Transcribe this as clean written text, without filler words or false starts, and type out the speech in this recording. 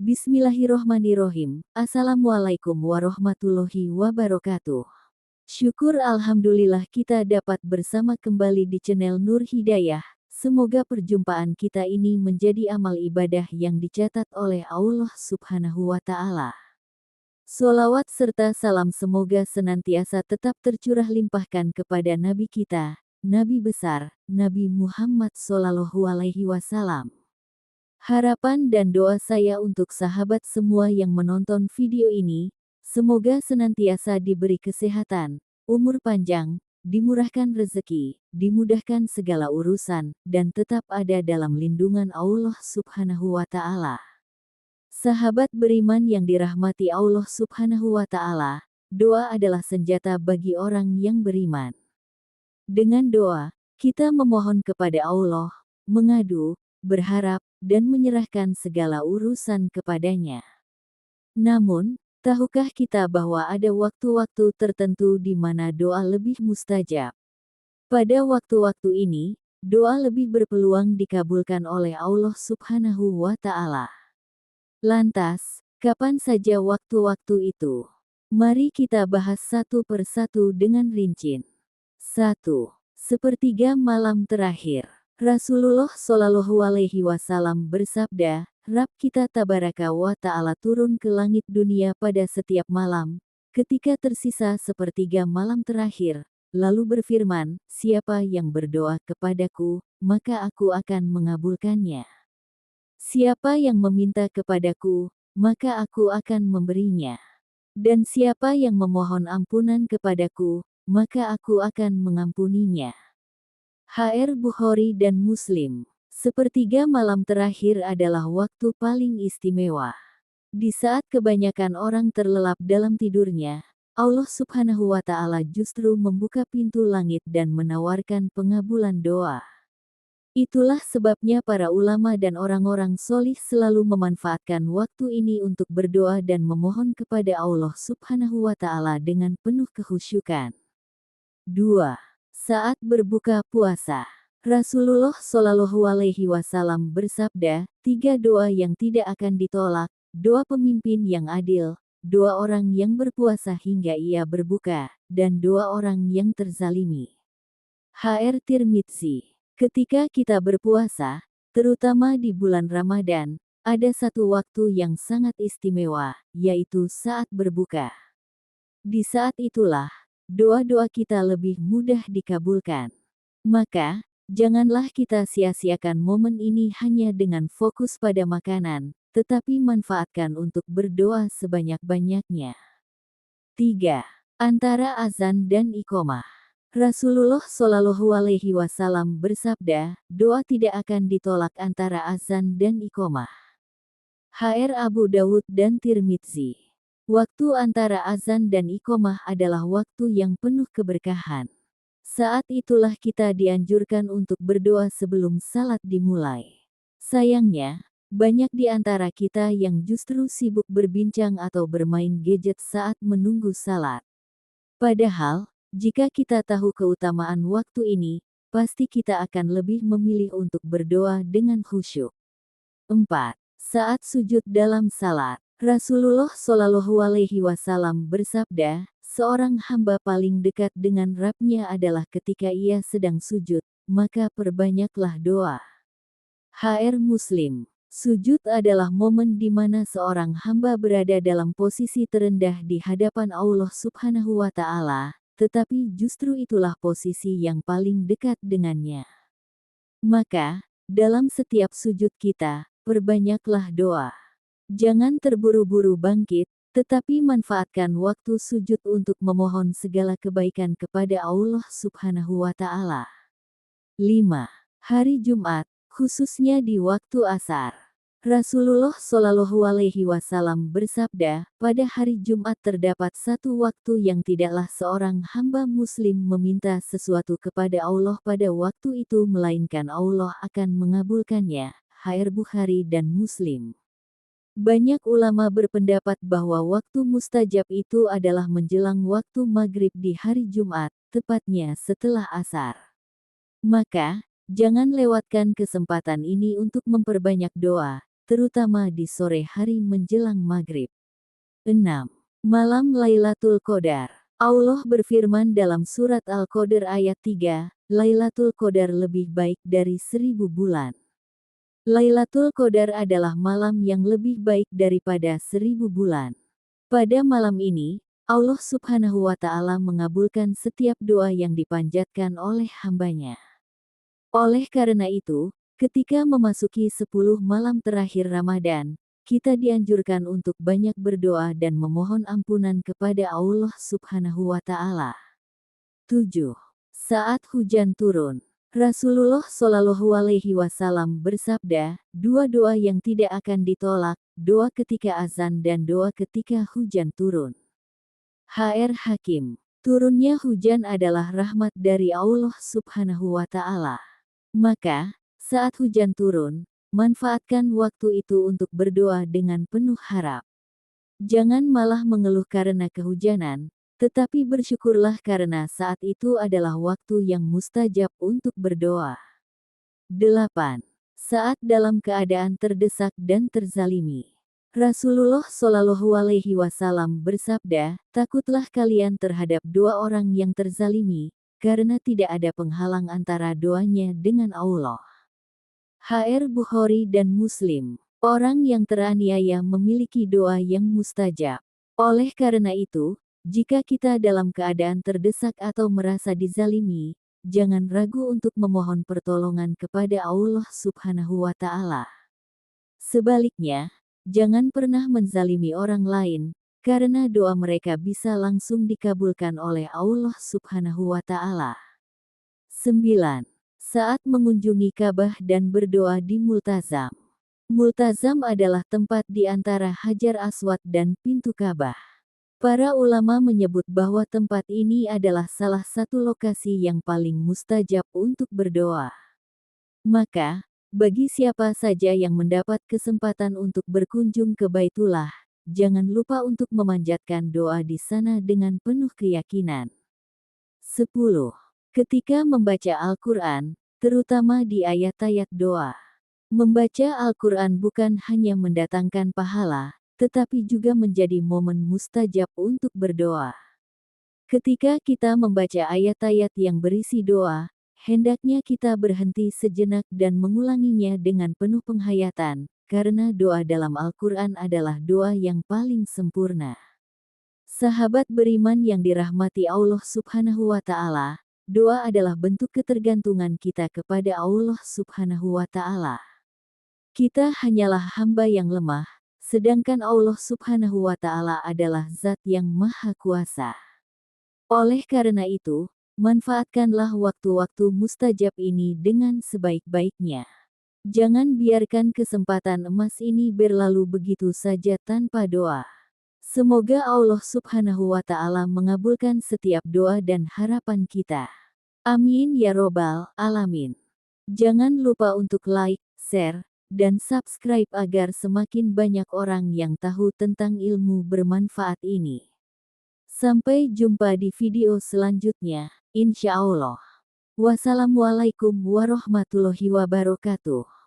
Bismillahirrohmanirrohim. Assalamualaikum warahmatullahi wabarakatuh. Syukur alhamdulillah kita dapat bersama kembali di channel Nur Hidayah. Semoga perjumpaan kita ini menjadi amal ibadah yang dicatat oleh Allah Subhanahu wa Ta'ala. Sholawat serta salam semoga senantiasa tetap tercurah limpahkan kepada Nabi kita, Nabi besar, Nabi Muhammad Shallallahu Alaihi Wasallam. Harapan dan doa saya untuk sahabat semua yang menonton video ini, semoga senantiasa diberi kesehatan, umur panjang, dimurahkan rezeki, dimudahkan segala urusan, dan tetap ada dalam lindungan Allah Subhanahu wa Ta'ala. Sahabat beriman yang dirahmati Allah Subhanahu wa Ta'ala, doa adalah senjata bagi orang yang beriman. Dengan doa, kita memohon kepada Allah, mengadu, berharap, dan menyerahkan segala urusan kepadanya. Namun, tahukah kita bahwa ada waktu-waktu tertentu di mana doa lebih mustajab? Pada waktu-waktu ini, doa lebih berpeluang dikabulkan oleh Allah Subhanahu wa Ta'ala. Lantas, kapan saja waktu-waktu itu? Mari kita bahas satu persatu dengan rinci. 1. Sepertiga malam terakhir. Rasulullah Shallallahu Alaihi Wasallam bersabda, Rabb kita tabaraka wa ta'ala turun ke langit dunia pada setiap malam, ketika tersisa sepertiga malam terakhir, lalu berfirman, siapa yang berdoa kepadaku, maka aku akan mengabulkannya. Siapa yang meminta kepadaku, maka aku akan memberinya. Dan siapa yang memohon ampunan kepadaku, maka aku akan mengampuninya. HR Bukhari dan Muslim. Sepertiga malam terakhir adalah waktu paling istimewa. Di saat kebanyakan orang terlelap dalam tidurnya, Allah Subhanahu wa Ta'ala justru membuka pintu langit dan menawarkan pengabulan doa. Itulah sebabnya para ulama dan orang-orang solih selalu memanfaatkan waktu ini untuk berdoa dan memohon kepada Allah Subhanahu wa Ta'ala dengan penuh kekhusyukan. 2. Saat berbuka puasa, Rasulullah Shallallahu Alaihi Wasallam bersabda, 3 doa yang tidak akan ditolak, doa pemimpin yang adil, doa orang yang berpuasa hingga ia berbuka, dan doa orang yang terzalimi. HR Tirmidzi. Ketika kita berpuasa, terutama di bulan Ramadan, ada satu waktu yang sangat istimewa, yaitu saat berbuka. Di saat itulah, doa-doa kita lebih mudah dikabulkan. Maka, janganlah kita sia-siakan momen ini hanya dengan fokus pada makanan, tetapi manfaatkan untuk berdoa sebanyak-banyaknya. 3. Antara azan dan iqomah. Rasulullah Shallallahu Alaihi Wasallam bersabda, doa tidak akan ditolak antara azan dan iqomah. HR Abu Dawud dan Tirmidzi. Waktu antara azan dan iqomah adalah waktu yang penuh keberkahan. Saat itulah kita dianjurkan untuk berdoa sebelum salat dimulai. Sayangnya, banyak di antara kita yang justru sibuk berbincang atau bermain gadget saat menunggu salat. Padahal, jika kita tahu keutamaan waktu ini, pasti kita akan lebih memilih untuk berdoa dengan khusyuk. 4. Saat sujud dalam salat. Rasulullah Shallallahu Alaihi Wasallam bersabda, seorang hamba paling dekat dengan Rabb-Nya adalah ketika ia sedang sujud, maka perbanyaklah doa. HR Muslim. Sujud adalah momen di mana seorang hamba berada dalam posisi terendah di hadapan Allah Subhanahu wa Ta'ala, tetapi justru itulah posisi yang paling dekat dengannya. Maka, dalam setiap sujud kita, perbanyaklah doa. Jangan terburu-buru bangkit, tetapi manfaatkan waktu sujud untuk memohon segala kebaikan kepada Allah Subhanahu wa Ta'ala. 5. Hari Jumat, khususnya di waktu asar. Rasulullah Shallallahu Alaihi Wasallam bersabda, pada hari Jumat terdapat satu waktu yang tidaklah seorang hamba muslim meminta sesuatu kepada Allah pada waktu itu melainkan Allah akan mengabulkannya. HR Bukhari dan Muslim. Banyak ulama berpendapat bahwa waktu mustajab itu adalah menjelang waktu maghrib di hari Jumat, tepatnya setelah asar. Maka, jangan lewatkan kesempatan ini untuk memperbanyak doa, terutama di sore hari menjelang maghrib. 6. Malam Lailatul Qadar. Allah berfirman dalam surat Al-Qadr ayat 3, Lailatul Qadar lebih baik dari 1000 bulan. Lailatul Qadar adalah malam yang lebih baik daripada 1000 bulan. Pada malam ini, Allah Subhanahu wa Ta'ala mengabulkan setiap doa yang dipanjatkan oleh hambanya. Oleh karena itu, ketika memasuki 10 malam terakhir Ramadan, kita dianjurkan untuk banyak berdoa dan memohon ampunan kepada Allah Subhanahu wa Ta'ala. 7. Saat hujan turun. Rasulullah Shallallahu Alaihi Wasallam bersabda, dua doa yang tidak akan ditolak, doa ketika azan dan doa ketika hujan turun. HR Hakim. Turunnya hujan adalah rahmat dari Allah Subhanahu wa Ta'ala. Maka, saat hujan turun, manfaatkan waktu itu untuk berdoa dengan penuh harap. Jangan malah mengeluh karena kehujanan, tetapi bersyukurlah karena saat itu adalah waktu yang mustajab untuk berdoa. 8. Saat dalam keadaan terdesak dan terzalimi. Rasulullah Shallallahu Alaihi Wasallam bersabda, takutlah kalian terhadap dua orang yang terzalimi, karena tidak ada penghalang antara doanya dengan Allah. HR Bukhari dan Muslim. Orang yang teraniaya memiliki doa yang mustajab. Oleh karena itu, jika kita dalam keadaan terdesak atau merasa dizalimi, jangan ragu untuk memohon pertolongan kepada Allah Subhanahu wa Ta'ala. Sebaliknya, jangan pernah menzalimi orang lain, karena doa mereka bisa langsung dikabulkan oleh Allah Subhanahu wa Ta'ala. 9. Saat mengunjungi Ka'bah dan berdoa di Multazam. Multazam adalah tempat di antara Hajar Aswad dan pintu Ka'bah. Para ulama menyebut bahwa tempat ini adalah salah satu lokasi yang paling mustajab untuk berdoa. Maka, bagi siapa saja yang mendapat kesempatan untuk berkunjung ke Baitullah, jangan lupa untuk memanjatkan doa di sana dengan penuh keyakinan. 10. Ketika membaca Al-Quran, terutama di ayat-ayat doa. Membaca Al-Quran bukan hanya mendatangkan pahala, tetapi juga menjadi momen mustajab untuk berdoa. Ketika kita membaca ayat-ayat yang berisi doa, hendaknya kita berhenti sejenak dan mengulanginya dengan penuh penghayatan, karena doa dalam Al-Quran adalah doa yang paling sempurna. Sahabat beriman yang dirahmati Allah Subhanahu wa Ta'ala, doa adalah bentuk ketergantungan kita kepada Allah Subhanahu wa Ta'ala. Kita hanyalah hamba yang lemah, sedangkan Allah Subhanahu wa Ta'ala adalah Zat yang Maha Kuasa. Oleh karena itu, manfaatkanlah waktu-waktu mustajab ini dengan sebaik-baiknya. Jangan biarkan kesempatan emas ini berlalu begitu saja tanpa doa. Semoga Allah Subhanahu wa Ta'ala mengabulkan setiap doa dan harapan kita. Amin ya robbal alamin. Jangan lupa untuk like, share, dan subscribe agar semakin banyak orang yang tahu tentang ilmu bermanfaat ini. Sampai jumpa di video selanjutnya, insya Allah. Wassalamualaikum warahmatullahi wabarakatuh.